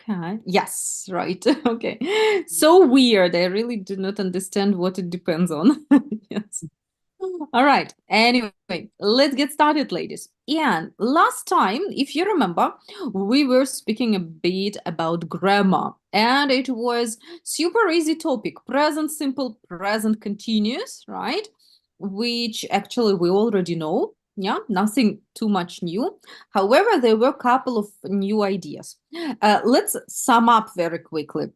Okay. Yes, right. Okay. So weird. I really do not understand what it depends on. Yes. All right. Anyway, let's get started, ladies. And last time, if you remember, we were speaking a bit about grammar, and it was super easy topic, present simple, present continuous, right? Which actually we already know. Yeah, nothing too much new. However, there were a couple of new ideas. Let's sum up very quickly.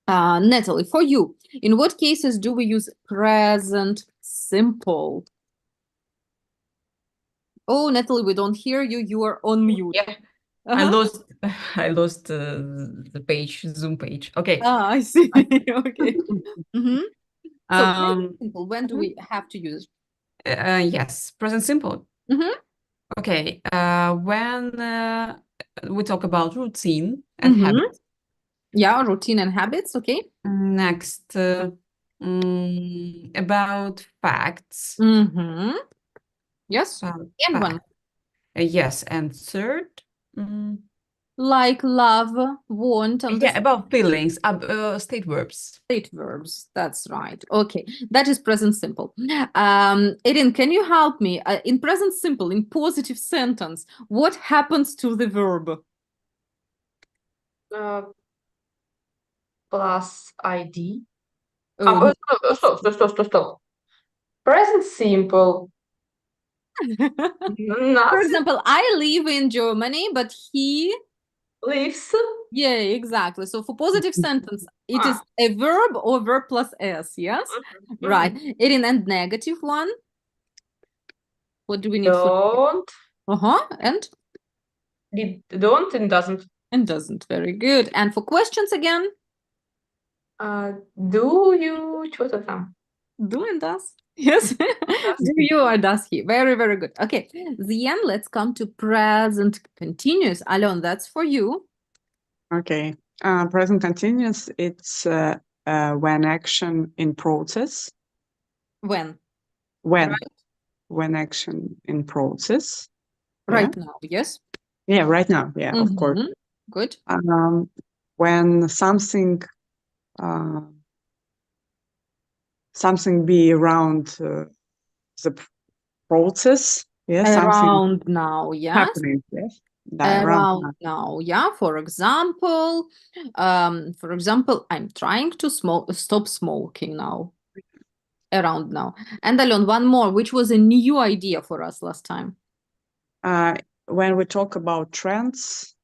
Natalie, for you, in what cases do we use present simple? Oh, Natalie, we don't hear you. You are on mute. Yeah, I Uh-huh. lost I lost the page, Zoom page. Okay. Ah, I see. Okay. Mm-hmm. So present Um, simple, when do mhm. we have to use? Yes, present simple. Mm-hmm. Okay. When we talk about routine and Mm-hmm. habits. Yeah, routine and habits. Okay. Next, about facts. Mm-hmm. Yes. About And one, fact. Yes, and third, mm, like love, want, and yeah, this about feelings. State verbs. state verbs. That's right. Okay. That is present simple. Erin, can you help me? In present simple, in positive sentence, what happens to the verb? Uh, plus ID. No. Stop. Present simple. For Nothing example, I live in Germany, but he, lives. yeah, exactly. So for positive sentence, it is Ah, a verb or verb plus s, yes? Right. mhm. Erin, and negative one, what do we need for? Don't. Uh-huh, and Don't and doesn't. doesn't. Very good. And for questions again, Do you? Что-то там. do and does. Yes. Do you or does he? Very, very good. Okay. The end, let's come to present continuous. Alon, that's for you. Okay. Present continuous, it's when action in process. When? When Right. when action in process. Right now, yes. Yeah, right now. Yeah, of course. Mhm. Good. When something something be around the process. Yeah, something Around now, yes. happening. Yes. Around Around now. now, yeah. For example, I'm trying to stop smoking now. Around now. And Alon, one more, which was a new idea for us last time. When we talk about trends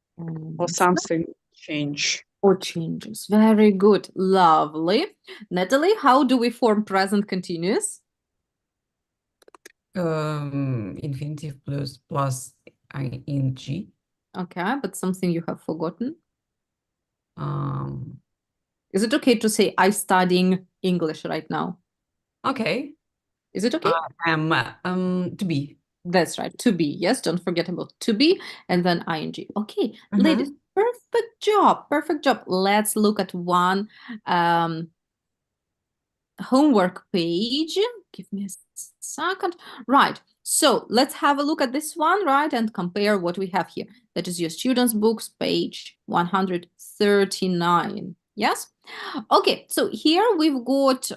or something change. Or changes. Very good. Lovely. Natalie, how do we form present continuous? Infinitive plus ing. Okay, but something you have forgotten. Um, Is it okay to say I studying English right now? okay. Is it okay? To be. That's right. To be. Yes, don't forget about to be and then ing. Okay, Mhm. ladies, perfect job. Perfect job. Let's look at one homework page. Give me a second. Right. So let's have a look at this one, right? And compare what we have here. That is your students' books, page 139. Yes? Okay, so here we've got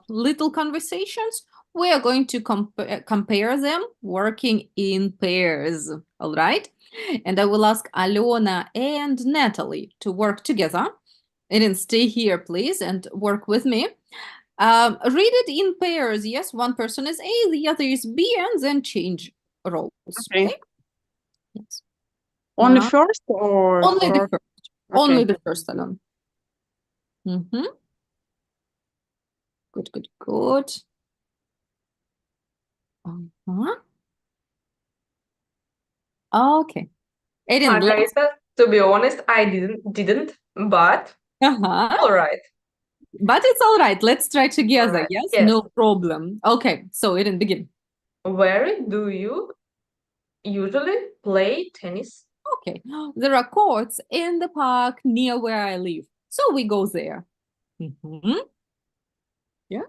little conversations. We are going to compare them working in pairs, all right? And I will ask Alona and Natalie to work together. And then stay here, please, and work with me. Read it in pairs. Yes, one person is A, the other is B, and then change roles. Okay. Yes. Only first or only the first. Okay. Only the first, Alon. Good, good, good. Okay. Aiden, Margarita, to be honest, I didn't, but all right. But it's all right. Let's try together. Right. Yes? Yes. No problem. Okay, so Aiden, begin. Where do you usually play tennis? Okay, there are courts in the park near where I live. So we go there. Yeah?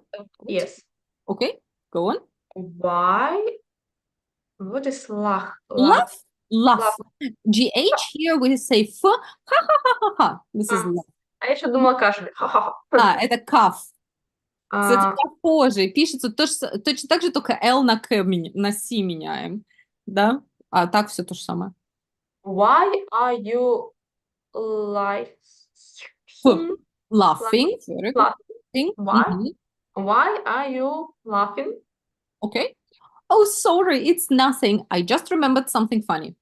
Yes. Okay, go on. Why? What is lach? Laugh. Laugh. GH here we say f, ha ha ha ha Ха-ха. This is А. laugh. А я еще думала кашель. Ха-ха-ха. Это cough. Кстати, А, похоже. Пишется точно так же, только L на К, на C меняем. Да? А так все то же самое. Why are you laughing? Laughing. Very good. Laughing? Laughing. Why are you laughing? Okay. Oh, sorry, it's nothing. I just remembered something funny.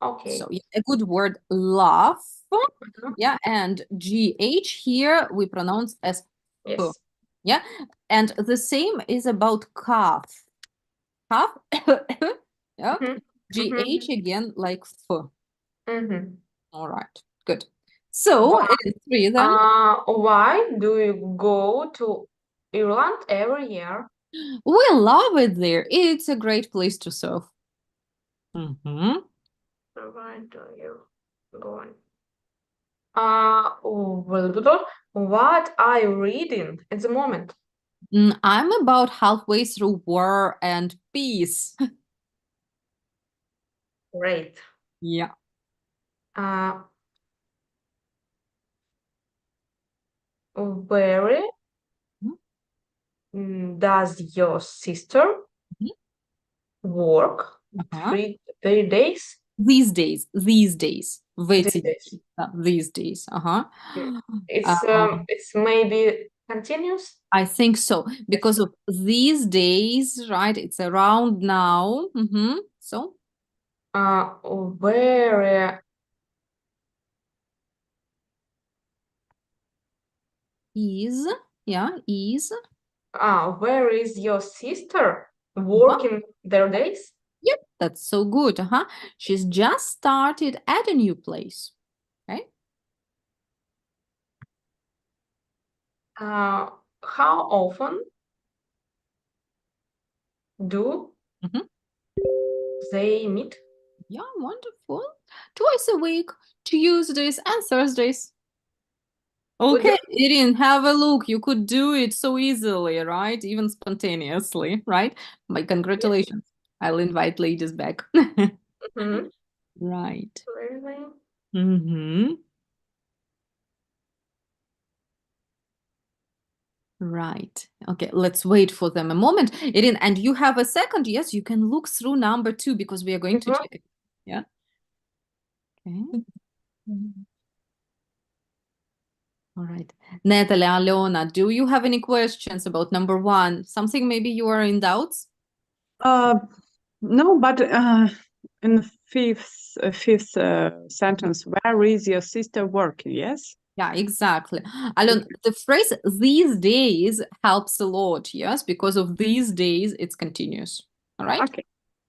Okay. So yeah, a good word, laugh. Mhm. Yeah, and GH here we pronounce as Yes. yeah, and the same is about cough. Cough. Yeah. Mhm. GH again like f. Mhm. All right, good. So But, it is 3 then. why do you go to Ireland every year? We love it there. It's a great place to surf. Mm-hmm. Why do you go? What are you reading at the moment? I'm about halfway through War and Peace. Great. Yeah. Where does your sister Mhm. work Uh-huh. 3 days? These days. В эти days. дни. Да, these days. Uh-huh. It's maybe continuous. I think so. Because of these days, right? It's around now. Mm-hmm. So Where is, yeah, is. where is your sister working their days? Yep, that's so good. Uh-huh. She's just started at a new place. Okay. How often do Mhm. they meet? Yeah, wonderful. Twice a week, Tuesdays and Thursdays. Okay, Irin, have a look. You could do it so easily, right? Even spontaneously, right? My congratulations. I'll invite ladies back. Mhm. Right. Really? Mm-hmm. Right. Okay, let's wait for them a moment. Irin, and you have a second? Yes, you can look through number 2 because we are going to Mhm. check it. Yeah. Okay. All right. Natalie, Alona, do you have any questions about number 1? Something maybe you are in doubts? No, but in the fifth sentence, where is your sister working? Yes. Yeah, exactly. Alon, the phrase these days helps a lot, yes, because of these days it's continuous. All right? Okay.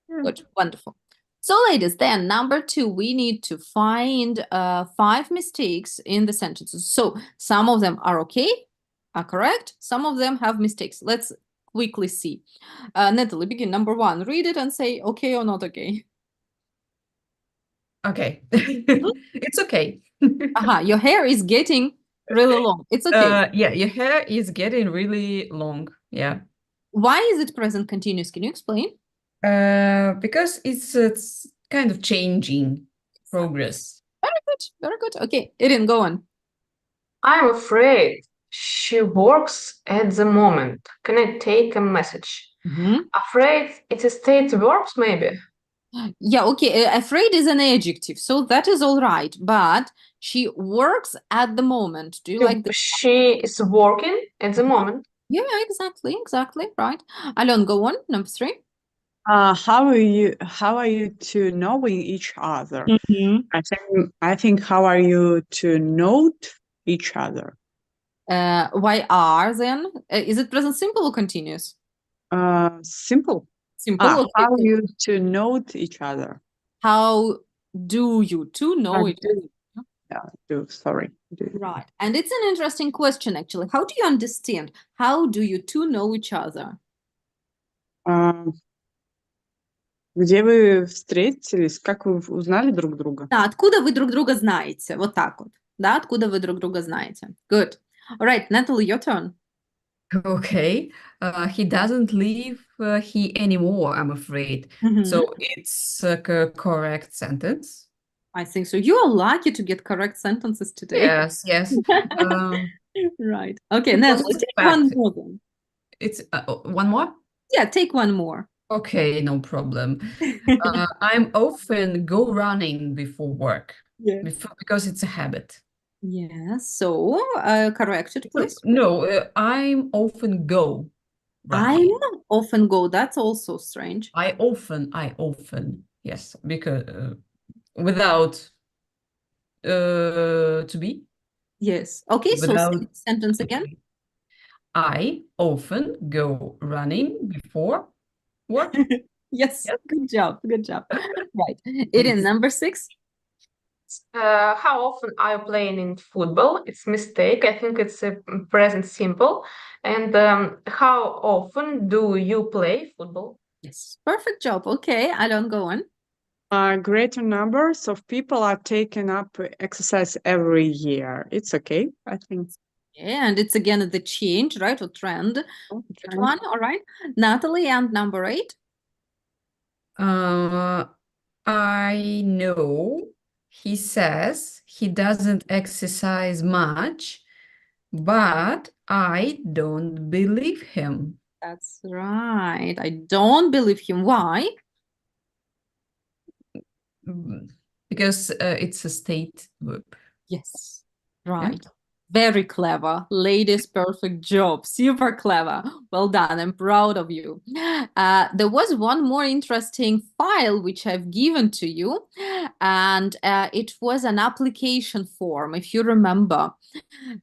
Good, wonderful. So, ladies, then number 2, we need to find 5 mistakes in the sentences. So, some of them are okay, are correct. Some of them have mistakes. Let's quickly see. Natalie, begin. Number 1, read it and say okay or not okay. Okay. It's okay. Aha, your hair is getting really long. It's okay. Yeah, your hair is getting really long. Yeah. Why is it present continuous? Can you explain? Because it's kind of changing progress. Very good. Okay, Irin, go on. I'm afraid she works at the moment. Can I take a message? Afraid it's a state verbs, maybe. Yeah, okay. Afraid is an adjective, so that is all right. But she works at the moment. Do you like this? She is working at the moment. Yeah, exactly, right. Alon, go on. Number 3. How are you to knowing each other? I think how are you to note each other? Why are then? Is it present simple or continuous? Simple. Simple. Okay. How you to note each other? How do you to know each other? Sorry. Right. And it's an interesting question, actually. How do you understand? How do you two know each other? Где вы встретились? Как вы узнали друг друга? Да, откуда вы друг друга знаете? Вот так вот. Да, откуда вы друг друга знаете? Good. All right, Natalie, your turn. Okay. He doesn't live here anymore, I'm afraid. Mhm. So it's a correct sentence. I think so. You are lucky to get correct sentences today. Yes, yes. Right. Okay, Because Natalie, it's a take one fact. more then. It's one more? Yeah, take one more. Okay, no problem. I'm often go running before work Yeah. because it's a habit. Yes. So, correct it, please. No, I'm often go I running. often go. That's also strange. I often, yes, because without to be, Yes. Okay, so say without the sentence to again. be. I often go running before work. Yes, Yes. good job. Good job. Right. It Thanks. is number 6. How often are you playing in football? It's mistake. I think it's a present simple. And how often do you play football? Yes. Perfect job. Okay, I don't go on. Greater numbers of people are taking up exercise every year. It's okay, I think. And it's again the change, right? Or trend. That Trend. one. All right. Natalie, and number 8. I know he says he doesn't exercise much, but I don't believe him. That's right. I don't believe him. Why? Because it's a state verb. Yes. Right. Very clever. Ladies, perfect job. Super clever. Well done. I'm proud of you. There was one more interesting file which I've given to you, and it was an application form, if you remember.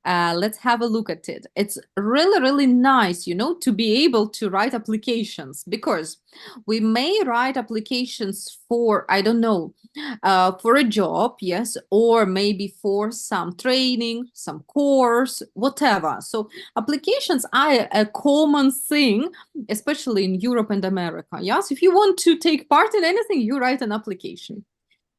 Let's have a look at it. It's really, really nice, to be able to write applications, because we may write applications for, I don't know, for a job, yes, or maybe for some training, some course, whatever. So applications are a common thing, especially in Europe and America. Yes, if you want to take part in anything, you write an application.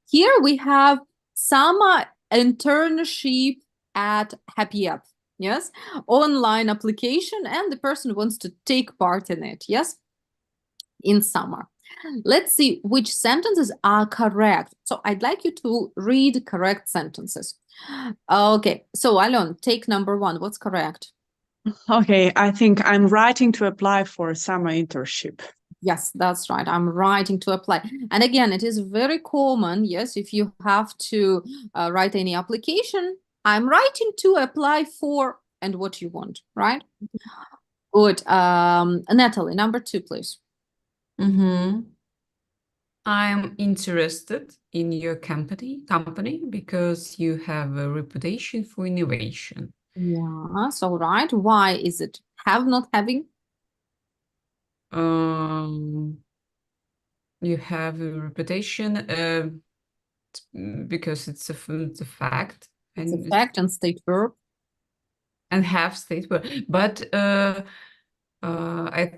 Here we have summer internship at Happy App. Yes, online application, and the person wants to take part in it. Yes, in summer. Let's see which sentences are correct. So I'd like you to read correct sentences. Okay, so Alon, take number 1. What's correct? Okay, I think I'm writing to apply for a summer internship. Yes, that's right. I'm writing to apply. And again, it is very common, yes, if you have to write any application, I'm writing to apply for and what you want, right? Good. Natalie, number 2, please. I'm interested in your company because you have a reputation for innovation. Yes, all right. Why is it have, not having? You have a reputation because it's a fact. It's a fact and state verb. And have state verb. But I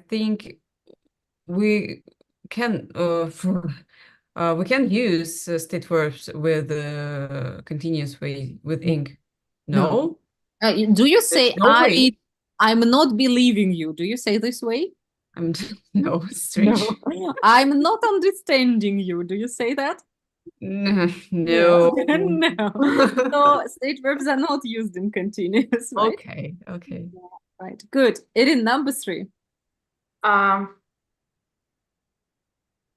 think we can use state verbs with continuous way with ing. No? Do you say no way. I'm not believing you? Do you say this way? No, strange. No. I'm not understanding you. Do you say that? No. No. So state verbs are not used in continuous, right? Okay. Yeah, right. Good. It is number 3.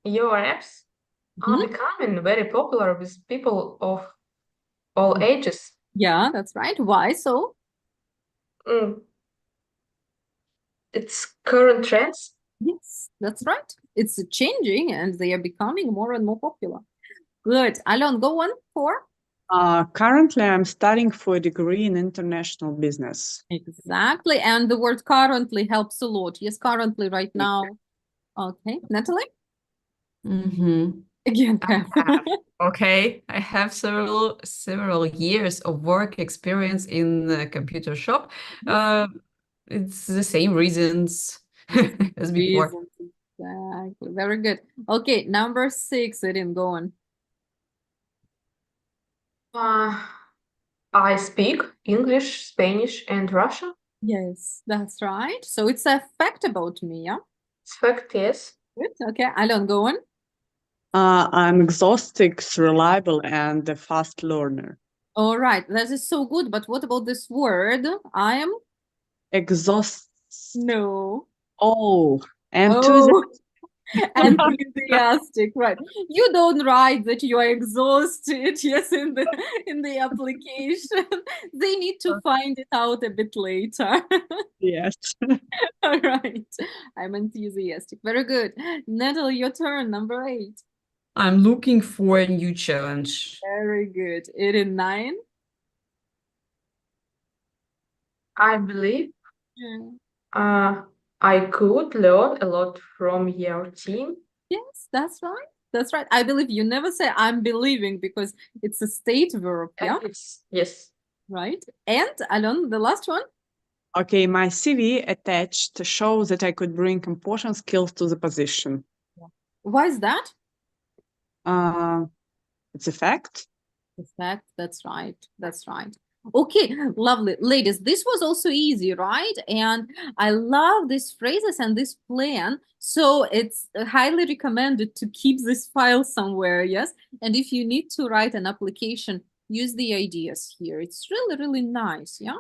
Your apps are becoming very popular with people of all ages. Yeah, that's right. Why so? It's current trends. Yes, that's right. It's changing and they are becoming more and more popular. Good. Alon, go on 4. Currently, I'm studying for a degree in international business. Exactly. And the word currently helps a lot. Yes, currently, right now. Okay. Natalie? Again, Okay, I have several years of work experience in the computer shop. It's the same reasons as before. Exactly. Very good. Okay, number 6, Erin, go on. I speak English, Spanish, and Russian. Yes, that's right. So it's a fact about me, yeah? It's fact, yes. Good. Okay, Alon, go on. I'm exhausted, reliable, and a fast learner. All right, that is so good. But what about this word? I am Exhaust. no. Oh, enthusiastic. Oh, enthusiastic, right? You don't write that you are exhausted, yes, in the application. They need to find it out a bit later. Yes. All right, I'm enthusiastic. Very good. Natalie, your turn, number 8. I'm looking for a new challenge. Very good. 8 and 9. I believe Yeah. I could learn a lot from your team. Yes, that's right. That's right. I believe you never say I'm believing because it's a state verb. Yeah, Yes. right. And Alon, the last one. Okay, my CV attached shows that I could bring important skills to the position. Why is that? It's a fact. In fact, that's right. That's right. Okay, lovely. Ladies, this was also easy, right? And I love these phrases and this plan. So it's highly recommended to keep this file somewhere, yes? And if you need to write an application, use the ideas here. It's really, really nice, yeah?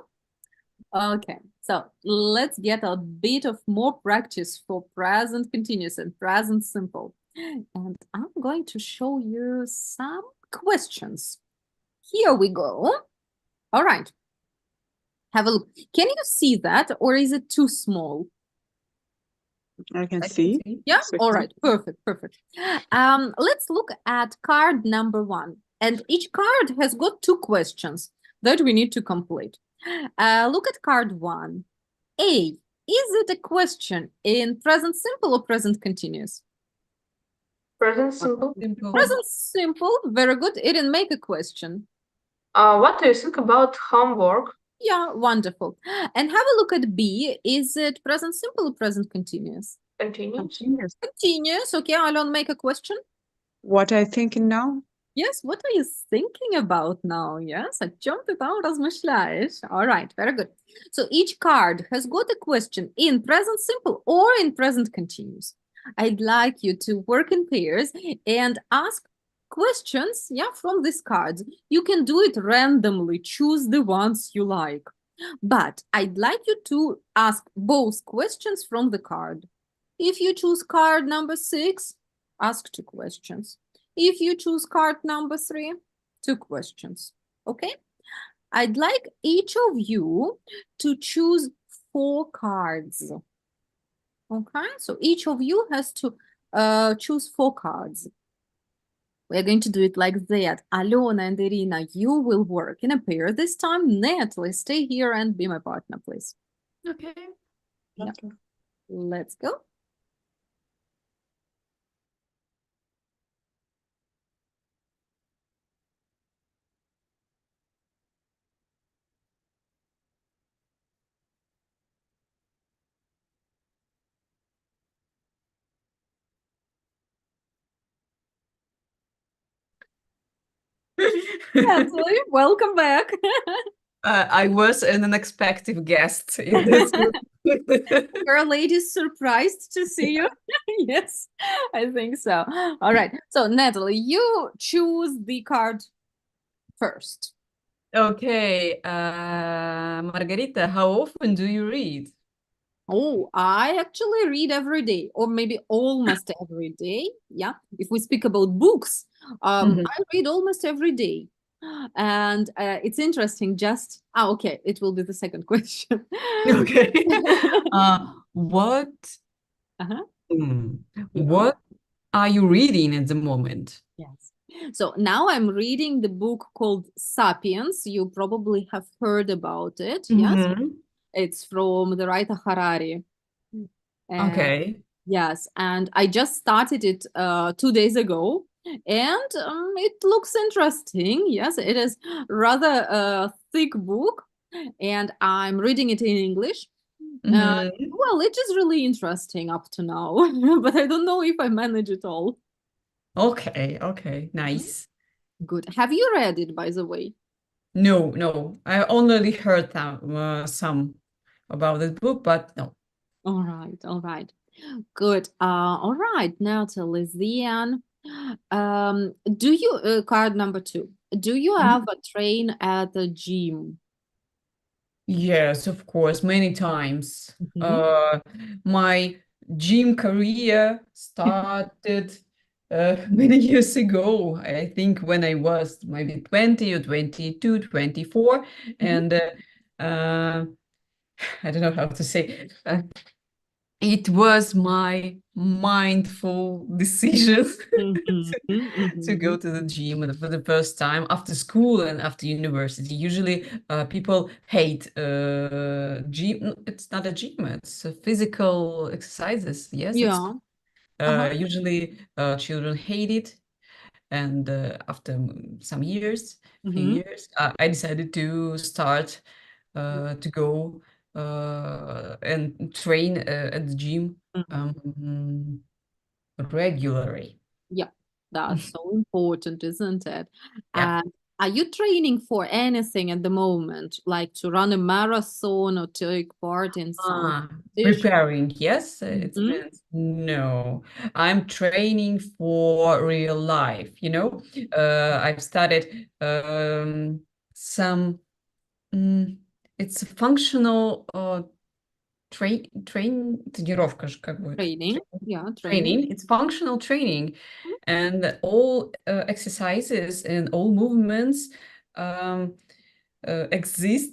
Okay, so let's get a bit of more practice for present continuous and present simple. And I'm going to show you some questions. Here we go. All right. Have a look. Can you see that or is it too small? I can I see. can see. Yeah? So All right. Perfect. Perfect. Let's look at card number 1. And each card has got 2 questions that we need to complete. Look at card 1. A. Is it a question in present simple or present continuous? Present simple. Simple. Present simple. Very good. It didn't make a question. What do you think about homework? Yeah, wonderful. And have a look at B. Is it present simple or present continuous? Continues. continuous. Continuous. Okay, Alon, make a question. What are you thinking now? Yes, what are you thinking about now? Yes, о чем ты там размышляешь? All right, very good. So each card has got a question in present simple or in present continuous. I'd like you to work in pairs and ask questions, yeah, from these cards. You can do it randomly, choose the ones you like. But I'd like you to ask both questions from the card. If you choose card number 6, ask 2 questions. If you choose card number 3, 2 questions. Okay? I'd like each of you to choose 4 cards. Okay? So each of you has to choose 4 cards. We're going to do it like that. Alona and Irina, you will work in a pair this time. Natalie, stay here and be my partner, please. Okay. Yeah. Let's go. Natalie, welcome back. I was an unexpected guest in this room. Are ladies surprised to see you? Yes, I think so. All right. So, Natalie, you choose the card first. Okay, Margarita, how often do you read? Oh, I actually read every day, or maybe almost every day. Yeah. If we speak about books, Mhm. I read almost every day. And it's interesting, just, okay, it will be the second question. Okay. What Uh-huh. what are you reading at the moment? Yes. So now I'm reading the book called Sapiens. You probably have heard about it. Yes. Mhm. It's from the writer Harari. And Okay. yes, and I just started it 2 days ago, and it looks interesting. Yes, it is rather a thick book, and I'm reading it in English. Mhm. Well, it is really interesting up to now, but I don't know if I manage it all. Okay, nice. Good. Have you read it, by the way? No, I only heard some about this book, but no. All right, all right. Good. All right, Natalie, then Do you, card number 2, do you Mhm. ever train at the gym? Yes, of course, many times. Mhm. My gym career started many years ago. I think when I was maybe 20 or 22, 24, Mhm. and I don't know how to say. It was my mindful decision Mhm. to go Mhm. to the gym for the first time after school and after university. Usually, people hate gym. It's not a gym. It's physical exercises. Yes, it's Yeah. Uh-huh. usually children hate it. And after some years, few Mhm. years, I decided to start to go and train at the gym Mhm. regularly. Yeah, that's so important, isn't it? Yeah. And are you training for anything at the moment, like to run a marathon or take part in some competition? Preparing, yes, it Mhm. means no. I'm training for real life, you know. I've started some, mm, it's a functional тренировка же как будет? Training. Yeah, training. Training. It's functional training, and all exercises and all movements exist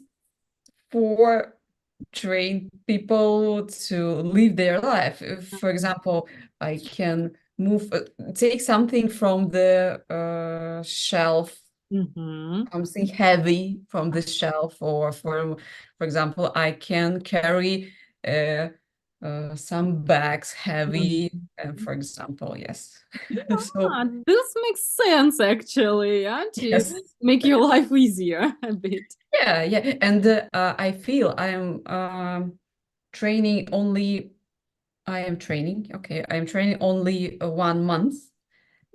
for train people to live their life. If, for example, I can move, take something from the shelf, Mm-hmm. something heavy from the shelf, or for example, I can carry some bags heavy, and for example, yes. So Ah, this makes sense actually, yeah, to yes, make your life easier a bit. yeah, and I feel I am training only. I am training. Okay, I am training only 1 month,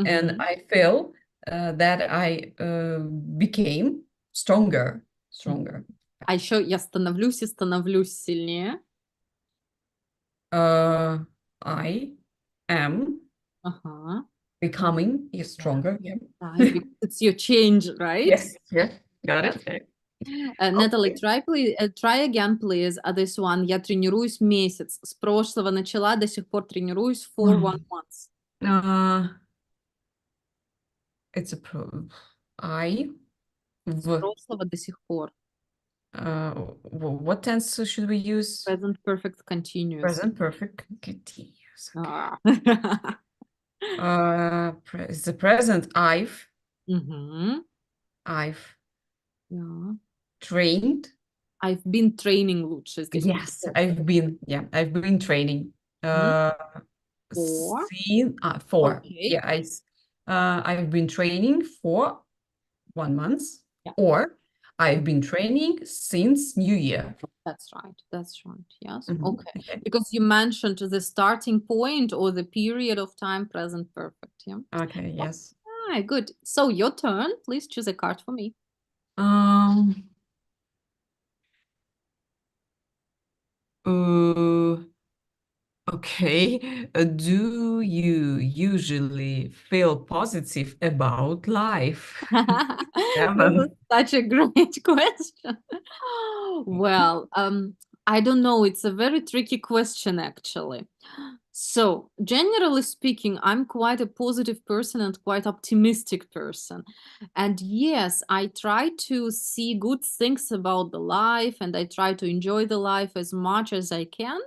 and Mhm. I feel that I became stronger, stronger. А еще я становлюсь и становлюсь сильнее. I am Ага. becoming Yeah, stronger. Yeah. right, because it's your change, right? Yes. Yeah. Got it. Okay. Natalie, try again, please. This one. Я тренируюсь месяц. С прошлого начала, до сих пор тренируюсь for 1 month. Uh, it's a I С v прошлого до сих пор. what tense should we use? Present perfect continuous. Present perfect continuous. Ah. It's the present. Mhm. I've Yeah. trained. I've been training лучше здесь будет Yes, perfect. I've been training. Мгм. Uh, For. for. Okay. I've been training for 1 month, Yeah, or I've been training since New Year. that's right. That's right. Yes. Mhm, Okay. okay. Because you mentioned the starting point or the period of time present perfect. Yeah. Okay, yes. Ah, good. So your turn. Please choose a card for me. Um, uh, okay. Do you usually feel positive about life? This is Seven. such a great question. Well, I don't know. It's a very tricky question, actually. So, generally speaking, I'm quite a positive person and quite optimistic person. And yes, I try to see good things about the life and I try to enjoy the life as much as I can.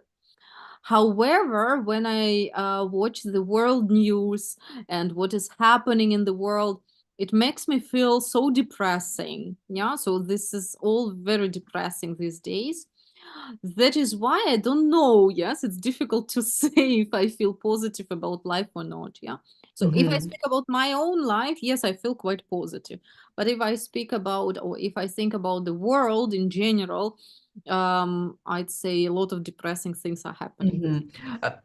However, when I watch the world news and what is happening in the world, it makes me feel so depressing. Yeah, so this is all very depressing these days. That is why I don't know. Yes, it's difficult to say if I feel positive about life or not. Yeah. So if I Mhm. speak about my own life, yes, I feel quite positive. But if I speak about or if I think about the world in general, I'd say a lot of depressing things are happening.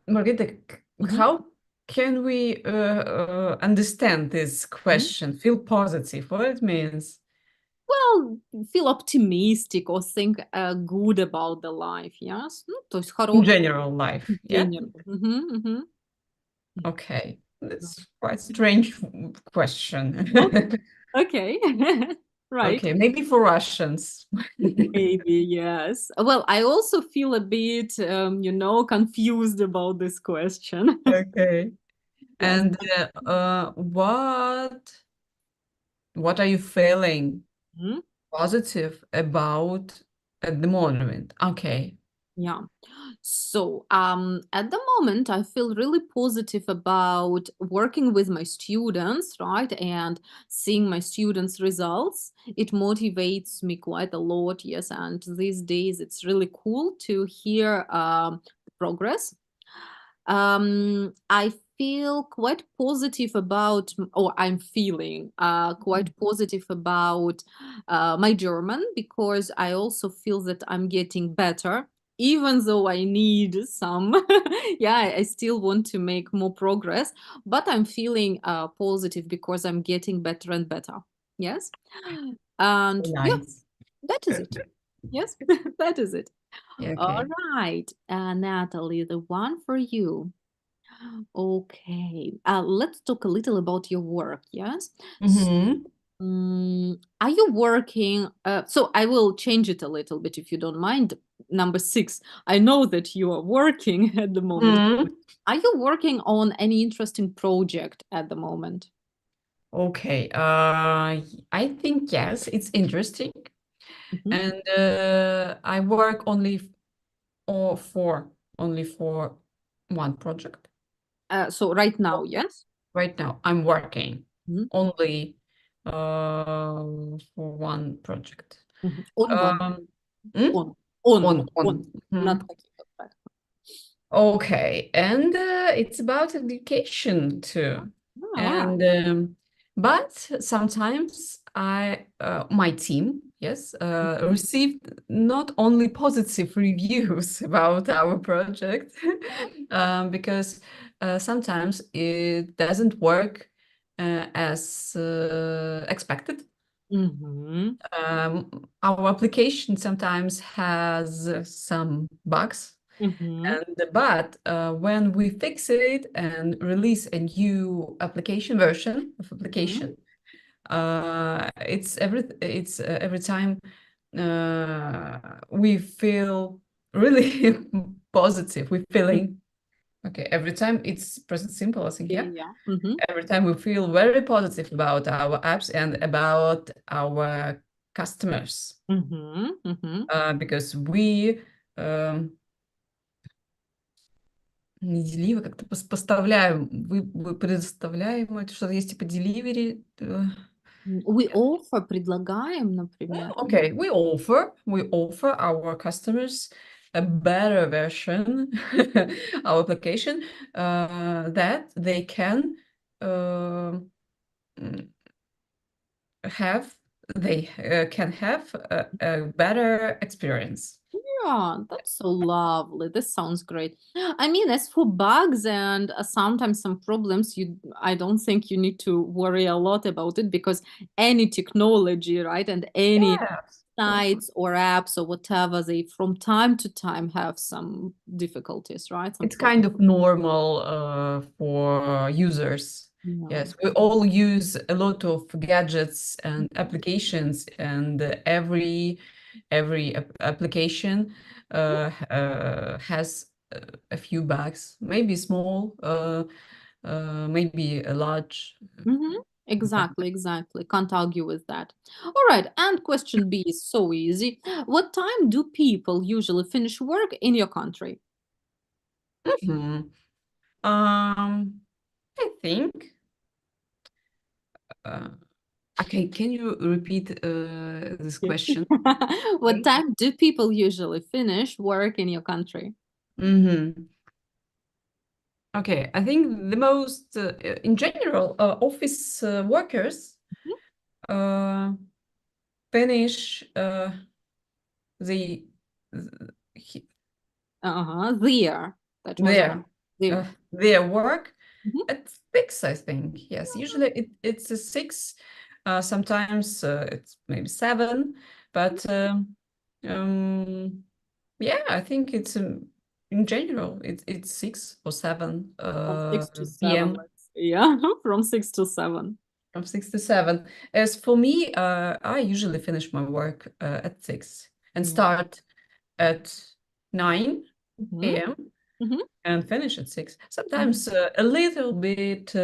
Margarita, Mhm. how can we understand this Mhm. question? Feel positive, what it means Well, feel optimistic or think good about the life, yes? Ну, то есть in хорошее general life, в yeah? general. Мгм, мгм. Okay. That's quite strange question. Okay. Right. Okay, maybe for Russians. Maybe, yes. Well, I also feel a bit, confused about this question. Okay. Yes. And what are you feeling Mhm. positive about at the moment? Okay. Yeah. So, at the moment, I feel really positive about working with my students, right? And seeing my students' results. It motivates me quite a lot, yes. And these days, it's really cool to hear progress. I feel quite positive about, or I'm feeling quite positive about my German because I also feel that I'm getting better, even though I need some, yeah, I still want to make more progress, but I'm feeling positive because I'm getting better and better. Yes. And yeah, Nice. that is it. Yes, that is it. Yeah, All okay. right, Natalie, the one for you. Okay, let's talk a little about your work. Yes. Mm-hmm. Are you working? So I will change it a little bit if you don't mind. Number six, I know that you are working at the moment. Mm-hmm. Are you working on any interesting project at the moment? Okay. I think yes, it's interesting. Mhm. And I work only for one project. So right now, yes? Right now, I'm working Mhm. only for one project. Mhm. On one, Um, mm? on, on, On. on, not Mhm. какие-то, right? Okay, and it's about education too. Oh, all right. And but sometimes my team, yes, received not only positive reviews about our project, because sometimes it doesn't work as expected. Mhm. Our application sometimes has some bugs, Mhm. but when we fix it and release a new application version of Mhm. application, it's every time we feel really positive. We're feeling okay every time. It's present simple, I think. Yeah, Yeah, yeah. Mhm. every time we feel very positive about our apps and about our customers, Mhm. Mhm. because we не deliver, как-то поставляем, вы предоставляем, это что-то есть типа delivery. We offer, предлагаем, например. Okay, we offer our customers a better version, our application, that they can uh, mm, have, they can have a better experience. Yeah, that's so lovely. This sounds great. I mean, as for bugs and sometimes some problems, I don't think you need to worry a lot about it because any technology, right, and any Yes, of course. sites or apps or whatever, they from time to time have some difficulties, right? Some It's problems. kind of normal for users. Yeah. Yes, we all use a lot of gadgets and applications, and every application has a few bugs, maybe small, maybe a large. Mhm. Exactly, exactly. Can't argue with that. All right, and question B is so easy. What time do people usually finish work in your country? Mhm. I think. Uh, okay, can you repeat this Yeah. question? What time do people usually finish work in your country? Mm-hmm. Okay, I think the most, in general, office workers uh, finish the he- Uh-huh. There. That was right. their There. their work Mhm. at 6, I think. Yes, usually it's a 6. Sometimes it's maybe 7, but um, yeah, I think it's in general it's 6 or 7 From 6 to 7, p.m. let's Yeah, from 6 to 7. From 6 to 7. As for me, I usually finish my work at 6 and Mm. start at 9 Mhm, a.m. mhm. and finish at 6. Sometimes a little bit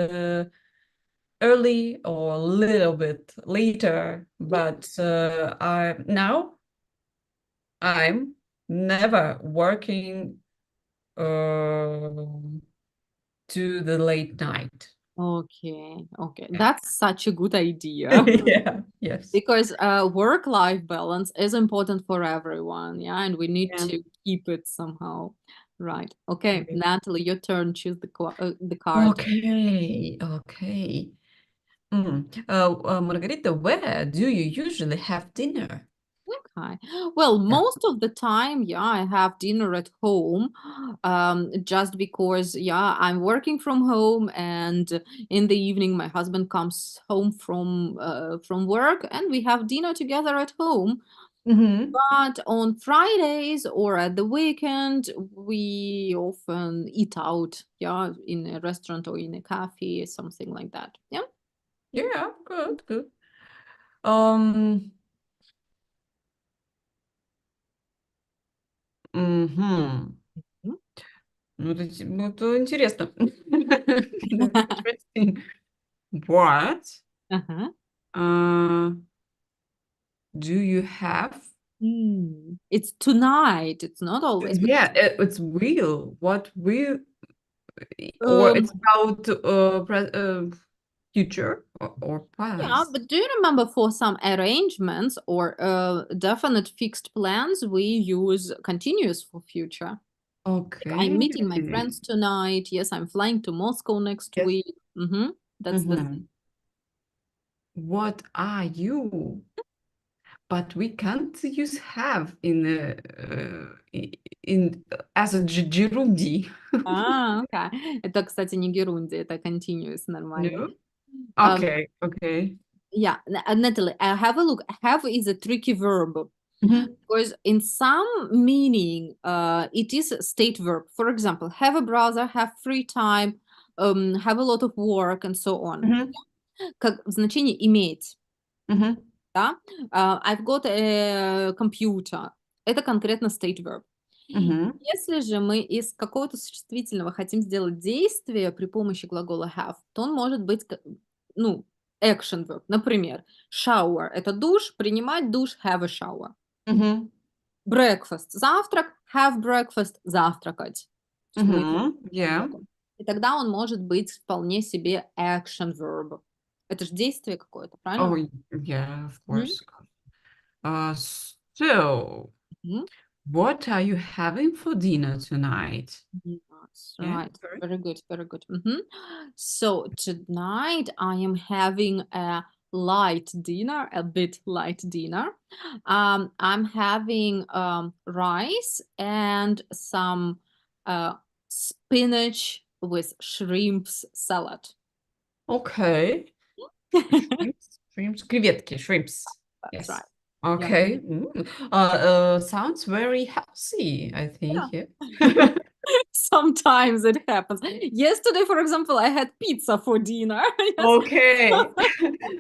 early or a little bit later, but I'm never working to the late night. Okay, okay. Yeah. That's such a good idea. Yeah, yes. Because work-life balance is important for everyone, yeah, and we need Yeah. to keep it somehow. Right. Okay, Okay. Natalie, your turn. Choose the card. Okay, okay. Margarita, where do you usually have dinner? Okay. Well, Yeah. most of the time, yeah, I have dinner at home, just because, yeah, I'm working from home, and in the evening, my husband comes home from work, and we have dinner together at home. Mm-hmm. But on Fridays or at the weekend, we often eat out, yeah, in a restaurant or in a cafe, something like that. Yeah. Yeah, good, good. Um, мгм. Mhm. Ну, это интересно. That's interesting. What Uh-huh. uh, do you have? It's tonight. It's not always, but Yeah, it's real. What will, or um, it's about future or yeah. past? But do you remember for some arrangements or definite fixed plans, we use continuous for future? Like I'm Okay. meeting my friends tonight. Yes, I'm flying to Moscow next Yes. week. That's the Mhm. What are you? But we can't use have in as a gerundi. окей. Это, кстати, не герунди, это continuous, нормально. No? Um, Okay, okay. yeah, Natalie, have a look. Have is a tricky verb Mhm, because in some meaning, it is a state verb. For example, have a brother, have free time, have a lot of work, and so on. mhm, Как в значении иметь, mhm, да? I've got a computer. Это конкретно state verb. mhm, Если же мы из какого-то существительного хотим сделать действие при помощи глагола have, то он может быть, ну, action verb. Например, shower– это душ, принимать душ– have a shower. mhm, Breakfast– завтрак, have breakfast– завтракать. То есть мы mhm. Yeah. работаем. И тогда он может быть вполне себе action verb. Это же действие какое-то, правильно? Yeah, of Мгм. course. So, Мгм. what are you having for dinner tonight? Yes, Yeah, right. sorry. Very good, very good. So tonight I am having a light dinner, a bit light dinner. I'm having rice and some spinach with shrimps salad. Okay. Shrimps, креветки, shrimps. That's Yes. right. Yeah. Okay. Sounds very healthy, I think. Yeah. Yeah. Sometimes it happens. Yesterday, for example, I had pizza for dinner. Yes. Okay.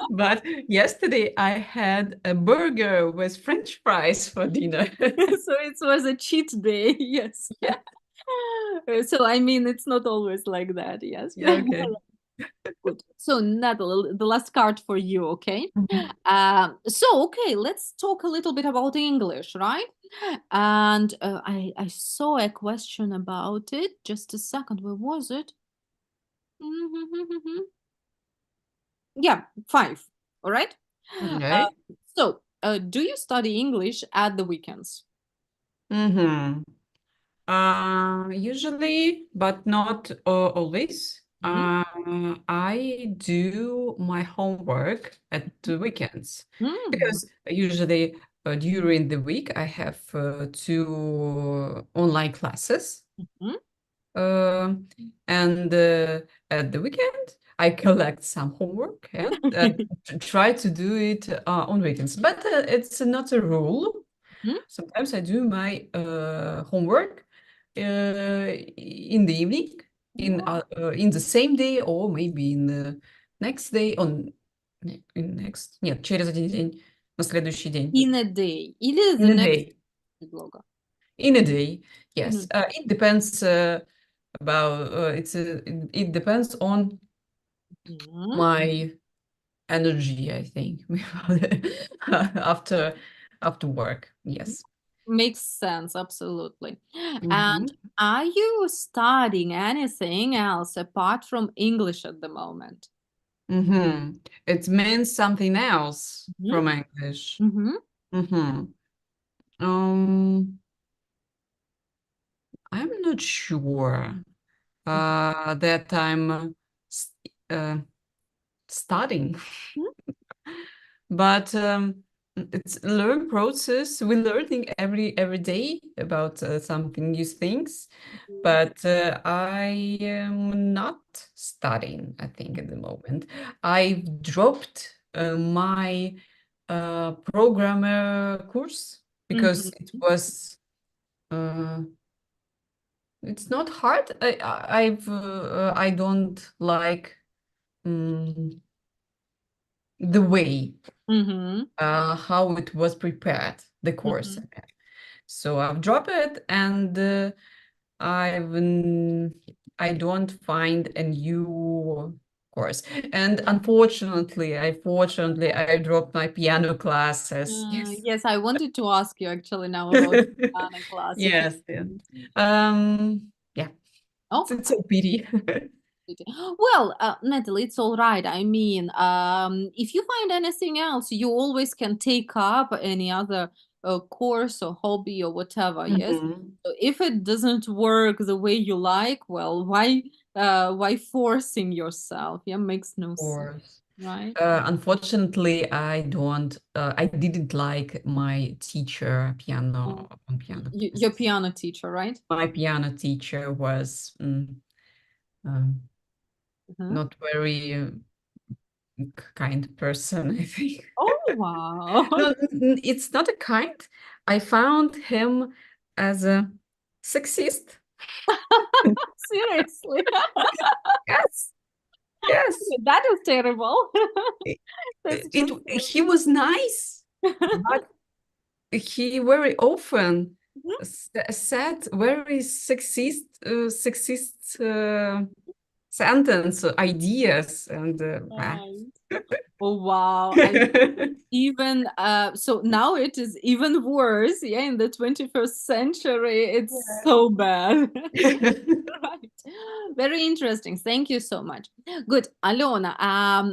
But yesterday I had a burger with French fries for dinner. So it was a cheat day. Yes. Yeah. So I mean, it's not always like that. Yes. Yeah, okay. Good. So Natalie, the last card for you. Okay. Mhm. Okay, let's talk a little bit about English, right? And I saw a question about it. Just a second. Where was it? Yeah, 5. All right. Okay. Do you study English at the weekends? Mm-hmm. Usually, but not always. Mhm. I do my homework at the weekends Mhm. because usually during the week I have two online classes. Mhm. Um, and at the weekend, I collect some homework and try to do it on weekends. But it's not a rule. Mhm. Sometimes I do my homework in the evening. in the same day or maybe in the next day нет, через один день, на следующий день. In a day. Или the In a next day. предлога. In a day, yes. In It depends about it depends on Mhm. my energy, I think, after work. Yes. Makes sense, absolutely. Mhm. And are you studying anything else apart from English at the moment? Mhm. It means something else Mhm. from English. Mhm. Mhm. I'm not sure that I'm studying, but it's a learn process. We're learning every day about something new things, but I am not studying, I think, at the moment. I've dropped my programmer course because it was it's not hard. I don't like the way Mhm. how it was prepared, the course. So I've dropped it, and I don't find a new course. And unfortunately, I dropped my piano classes. Yes. Yes, I wanted to ask you actually now about piano classes. Yes, yeah. Yeah, Oh, it's a pity. well, Natalie, it's all right. I mean, if you find anything else, you always can take up any other course or hobby or whatever. Yes. Mhm. So if it doesn't work the way you like, well, why forcing yourself? Yeah, makes no Of sense, course. right? Unfortunately, I didn't like my teacher, piano Your classes. piano teacher, right? My piano teacher was Mhm. not very kind person, I think. Oh, wow. No, it's not a kind. I found him as a sexist. Seriously. Yes, yes. That is terrible. That's just He was nice, but he very often said very sexist sentence ideas and right. Oh, wow. I even so now it is even worse. Yeah, in the 21st century, it's so bad. Right. Very interesting. Thank you so much. Good. Alona,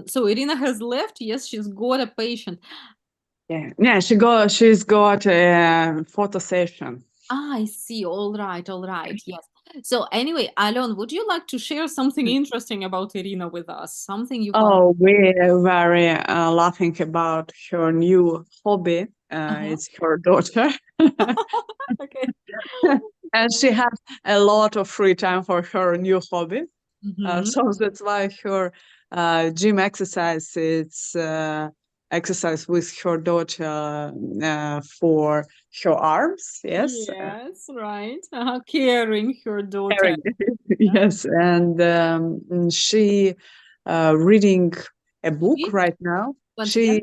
so Irina has left. Yes, she's got a patient. Yeah, she's got a photo session. Ah, I see. All right. Yes. So anyway, Alon, would you like to share something interesting about Irina with us? Something you found? Oh, we're very laughing about her new hobby. It's her daughter. Okay. And she has a lot of free time for her new hobby. Mhm. So that's why her gym exercise, it's exercise with her daughter for her arms. Yes. Yes, right. Caring her daughter. Caring. Yes. And she reading a book See? right now. Once again.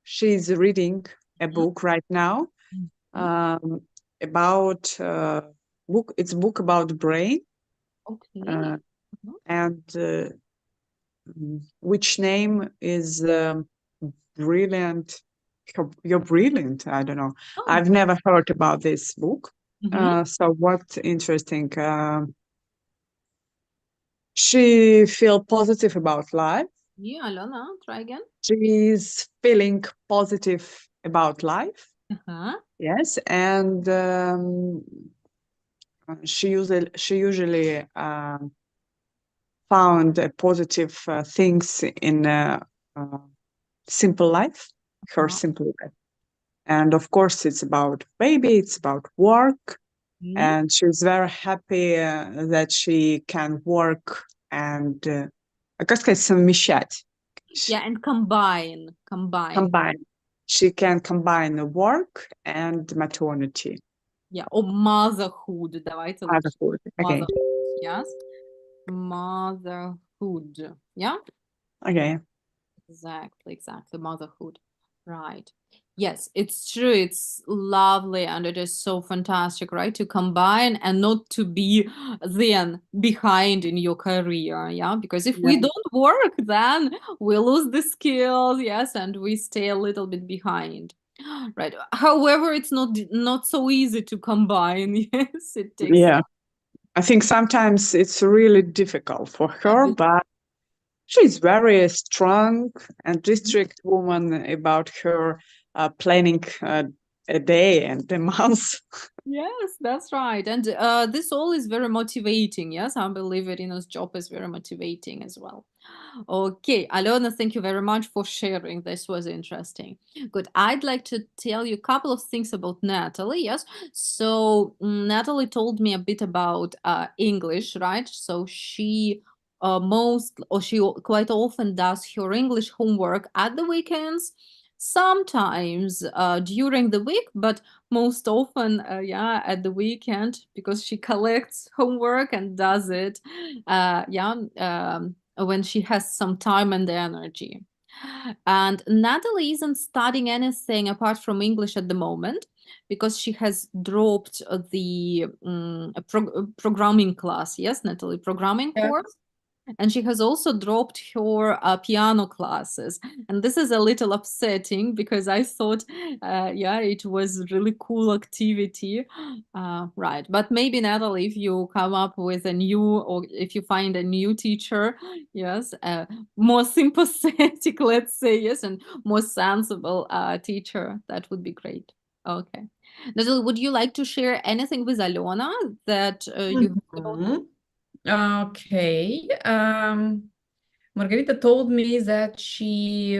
She's reading a Mhm. book right now Mhm. about book. It's a book about brain Okay. uh, Mhm. and which name is brilliant. You're brilliant. I don't know. Oh. I've never heard about this book. Mhm. So what's interesting? She feel positive about life. Yeah, Alona, try again. She's feeling positive about life. Uh-huh. Yes, and she usually found positive things in uh, simple life, her Uh-huh. simple life. And of course, it's about baby, it's about work, Mhm. and she's very happy that she can work and как сказать, совмещать, Yeah, and combine. combine. She can combine the work and maternity. Yeah, or motherhood. Давайте лучше. Motherhood. Okay. Motherhood, yes. Motherhood. Yeah? Okay. Exactly, motherhood. Right. Yes, it's true. It's lovely and it is so fantastic, right? To combine and not to be then behind in your career. Yeah. Because if Yeah. we don't work, then we lose the skills. Yes. And we stay a little bit behind. Right. However, it's not so easy to combine. Yes, it takes Yeah. I think sometimes it's really difficult for a her, bit. but she's very strong and district woman about her planning a day and a month. Yes, that's right. And this all is very motivating. Yes, I believe Irina's job is very motivating as well. Okay, Alona, thank you very much for sharing. This was interesting. Good. I'd like to tell you a couple of things about Natalie. Yes. So Natalie told me a bit about English, right? So she she quite often does her English homework at the weekends, sometimes during the week, but most often yeah, at the weekend, because she collects homework and does it when she has some time and energy. And Natalie isn't studying anything apart from English at the moment because she has dropped the programming class. Yes, Natalie, programming Yeah. course. And she has also dropped her piano classes. And this is a little upsetting because I thought, yeah, it was really cool activity. Right. But maybe, Natalie, if you come up with a new, or if you find a new teacher, yes, more sympathetic, let's say, yes, and more sensible teacher, that would be great. Okay. Natalie, would you like to share anything with Alona that you heard about her? Mhm. Okay. Margarita told me that she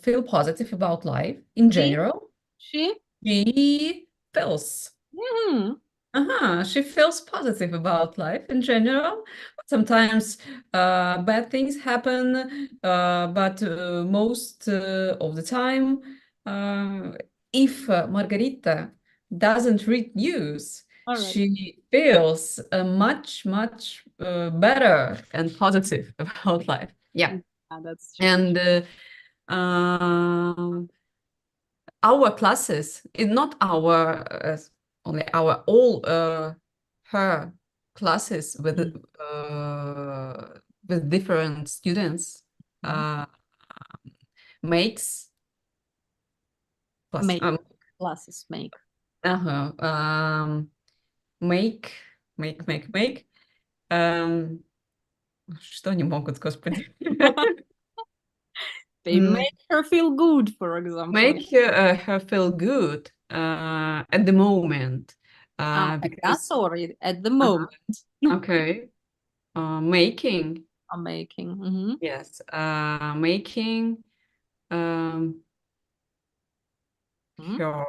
feel positive about life in See? general. She? She feels. Mhm. She feels positive about life in general. Sometimes bad things happen, but most of the time, if Margarita doesn't read news, All right. she feels much, much better and positive about life. Yeah. Yeah, that's true. And um, our classes is not our only our all her classes with different students Mhm. uh, makes plus Make classes make. uh-huh, make make что они могут, господи? They make her feel good, for example. Make her feel good at the moment Yeah, because sorry, at the uh-huh, moment okay making I'm making. Mhm. yes making um, Mhm. her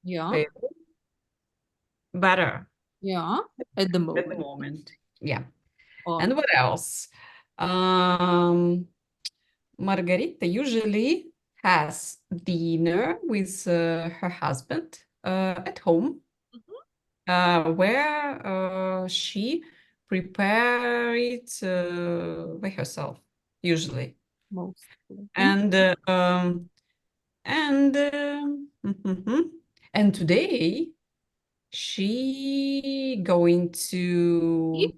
Yeah, feel better yeah, at the at the moment. moment. Yeah. Oh, And what else? Um, Margarita usually has dinner with her husband at home, mhm. where she prepare it by herself, usually. Mostly. Mhm. And and and today she going to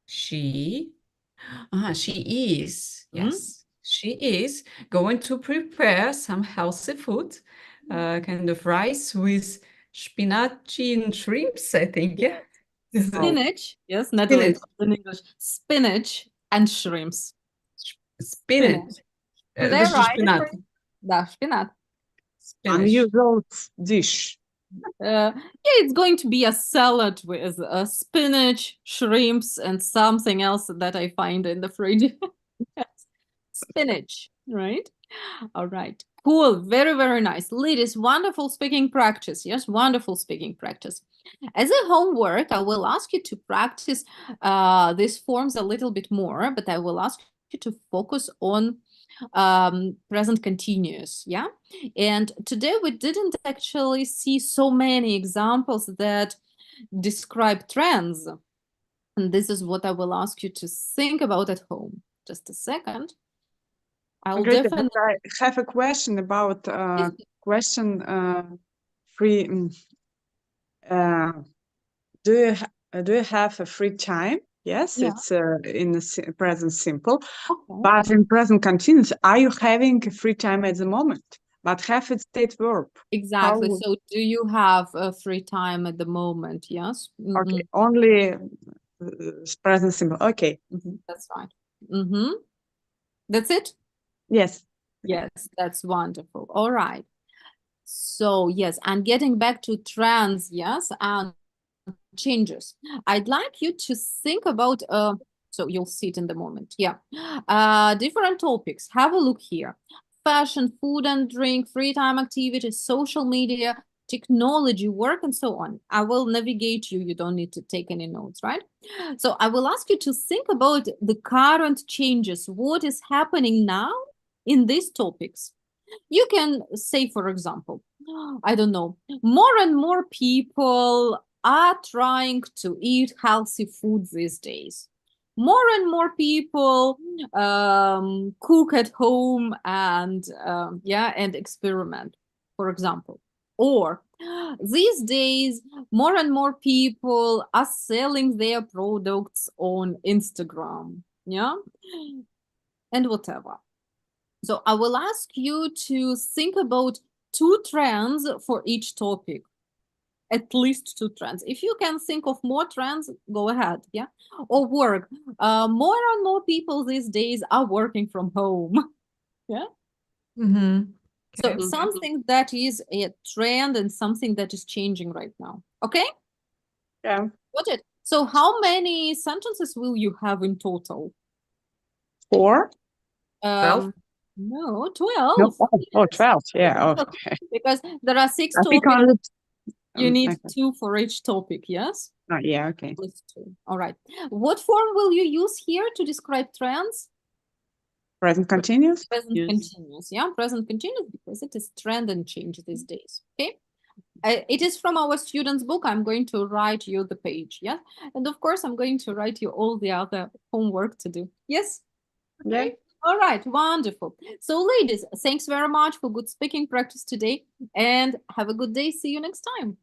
she she is Mhm. yes she is going to prepare some healthy food, kind of rice with spinach and shrimps, I think. Yeah. Yes. Oh, Spinach. Yes, Natalie, Spinach. it's in English. Spinach and shrimps. Spinach. Spinach. Did I This is write it spinach. right? Да, шпинат. Spinach. unusual dish. Yeah, it's going to be a salad with spinach, shrimps, and something else that I find in the fridge. Yes. Spinach, right? All right. Cool. Very, very nice. Ladies, wonderful speaking practice. Yes, wonderful speaking practice. As a homework, I will ask you to practice these forms a little bit more, but I will ask you to focus on present continuous. Yeah. And today we didn't actually see so many examples that describe trends. And this is what I will ask you to think about at home. Just a second. I will Great. definitely. I have a question about question free. Do you have a free time? Yes, Yeah. it's in the present simple, Okay. but in present continuous, are you having free time at the moment? But have it state verb. Exactly. How- So do you have free time at the moment? Yes. Okay, only present simple. Okay. That's right. That's it? Yes. Yes, that's wonderful. All right. So yes, and getting back to trends, yes, and changes. I'd like you to think about so you'll see it in the moment. Yeah. Different topics. Have a look here. Fashion, food and drink, free time activities, social media, technology, work, and so on. I will navigate you. You don't need to take any notes, right? So I will ask you to think about the current changes. What is happening now in these topics? You can say, for example, I don't know, more and more people are trying to eat healthy food these days. More and more people cook at home and and experiment, for example. Or these days, more and more people are selling their products on Instagram, yeah, and whatever. So I will ask you to think about 2 trends for each topic, at least 2 trends. If you can think of more trends, go ahead, yeah? Or work. More and more people these days are working from home, yeah? So Okay. something that is a trend and something that is changing right now, okay? Yeah. Got it. So how many sentences will you have in total? 4. 12? No, No. 12. Oh, 12. Yeah. Yes. Okay. Because there are 6 I think topics. only. You need Okay. 2 for each topic, yes? Oh, yeah. Okay. At least 2. All right. What form will you use here to describe trends? Present continuous. Present Yes. continuous, yeah? Present continuous because it is trend and change these days, okay? It is from our students' book. I'm going to write you the page, yeah? And of course, I'm going to write you all the other homework to do. Yes? Yeah. All right, wonderful. So, ladies, thanks very much for good speaking practice today and have a good day. See you next time.